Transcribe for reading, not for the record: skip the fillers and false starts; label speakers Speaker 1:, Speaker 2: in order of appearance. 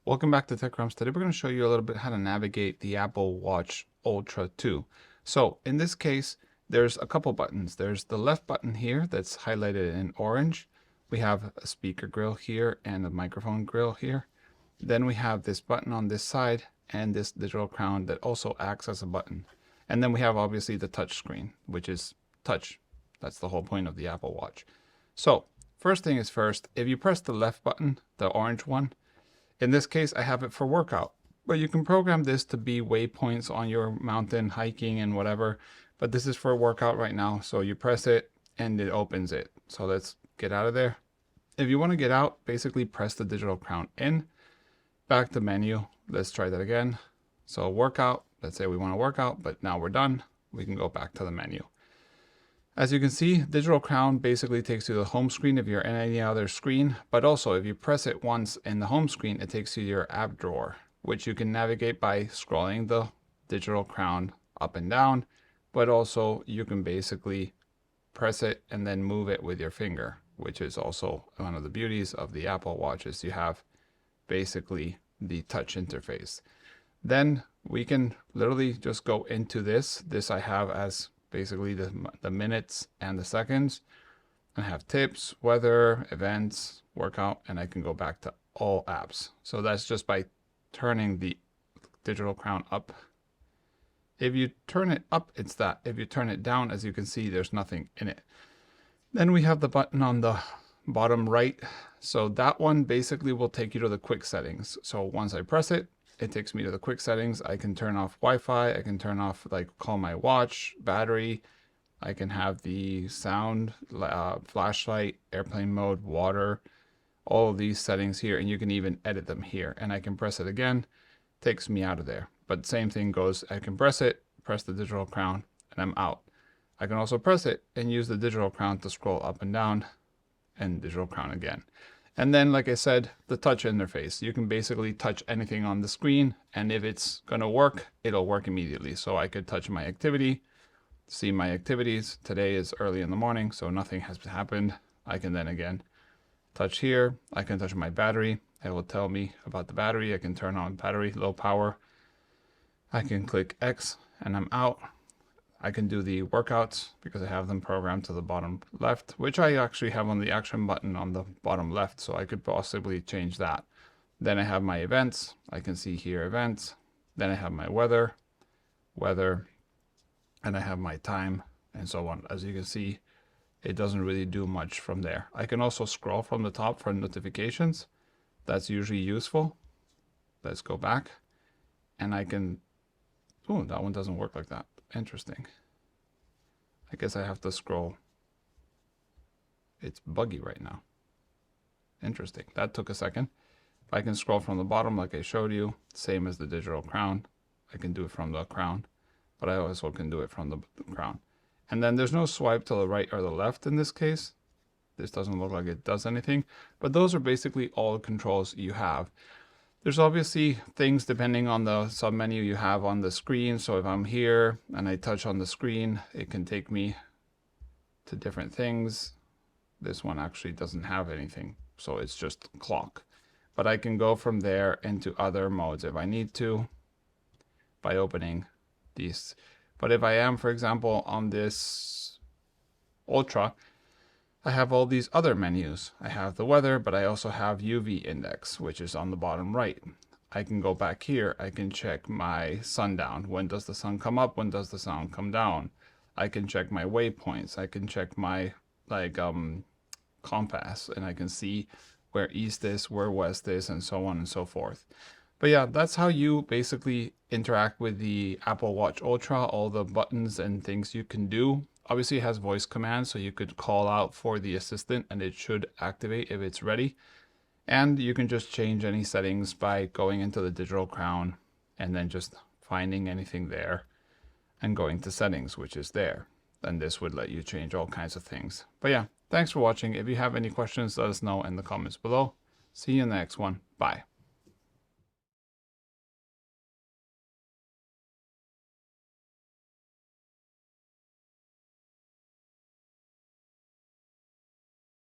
Speaker 1: Welcome back to Tech Crumbs. Today we're going to show you a little bit how to navigate the Apple Watch Ultra 2. So in this case, there's a couple buttons. There's the left button here that's highlighted in orange. We have a speaker grill here and a microphone grill here. Then we have this button on this side and this digital crown that also acts as a button. And then we have obviously the touch screen, which is touch. That's the whole point of the Apple Watch. So first thing is first, if you press the left button, the orange one, in this case, I have it for workout, but you can program this to be waypoints on your mountain hiking and whatever. But this is for workout right now. So you press it and it opens it. So let's get out of there. If you want to get out, basically press the digital crown in, back to menu. Let's try that again. So workout, let's say we want to work out, but now we're done. We can go back to the menu. As you can see, digital crown basically takes you to the home screen if you're in any other screen, but also if you press it once in the home screen, it takes you to your app drawer, which you can navigate by scrolling the digital crown up and down, but also you can basically press it and then move it with your finger, which is also one of the beauties of the Apple Watches. You have basically the touch interface. Then we can literally just go into this. This I have as basically the minutes and the seconds. I have tips, weather, events, workout, and I can go back to all apps. So that's just by turning the digital crown up. If you turn it up, it's that. If you turn it down, as you can see, there's nothing in it. Then we have the button on the bottom right. So that one basically will take you to the quick settings. So once I press it, it takes me to the quick settings. I can turn off Wi-Fi. I can turn off, like, call my watch, battery. I can have the sound, flashlight, airplane mode, water, all of these settings here, and you can even edit them here. And I can press it again, takes me out of there. But same thing goes, I can press it, press the digital crown, and I'm out. I can also press it and use the digital crown to scroll up and down, and digital crown again. And then, like I said, the touch interface. You can basically touch anything on the screen, and if it's going to work, it'll work immediately. So I could touch my activity, see my activities. Today is early in the morning, so nothing has happened. I can then again touch here. I can touch my battery. It will tell me about the battery. I can turn on battery, low power. I can click X and I'm out. I can do the workouts because I have them programmed to the bottom left, which I actually have on the action button on the bottom left, so I could possibly change that. Then I have my events. I can see here events. Then I have my weather, and I have my time and so on. As you can see, it doesn't really do much from there. I can also scroll from the top for notifications. That's usually useful. Let's go back and I can, oh, that one doesn't work like that. Interesting. I guess I have to scroll. It's buggy right now. Interesting. That took a second. If I can scroll from the bottom like I showed you, same as the digital crown. I can do it from the crown, but I also can do it from the crown. And then there's no swipe to the right or the left in this case. This doesn't look like it does anything, but those are basically all the controls you have. There's obviously things depending on the submenu you have on the screen. So if I'm here and I touch on the screen, it can take me to different things. This one actually doesn't have anything, so it's just clock. But I can go from there into other modes if I need to by opening these. But if I am, for example, on this Ultra, I have all these other menus. I have the weather, but I also have UV index, which is on the bottom right. I can go back here. I can check my sundown. When does the sun come up? When does the sun come down? I can check my waypoints. I can check my compass, and I can see where east is, where west is, and so on and so forth. But yeah, that's how you basically interact with the Apple Watch Ultra, all the buttons and things you can do. Obviously it has voice commands, so you could call out for the assistant and it should activate if it's ready. And you can just change any settings by going into the digital crown and then just finding anything there and going to settings, which is there. Then this would let you change all kinds of things. But yeah, thanks for watching. If you have any questions, let us know in the comments below. See you in the next one. Bye.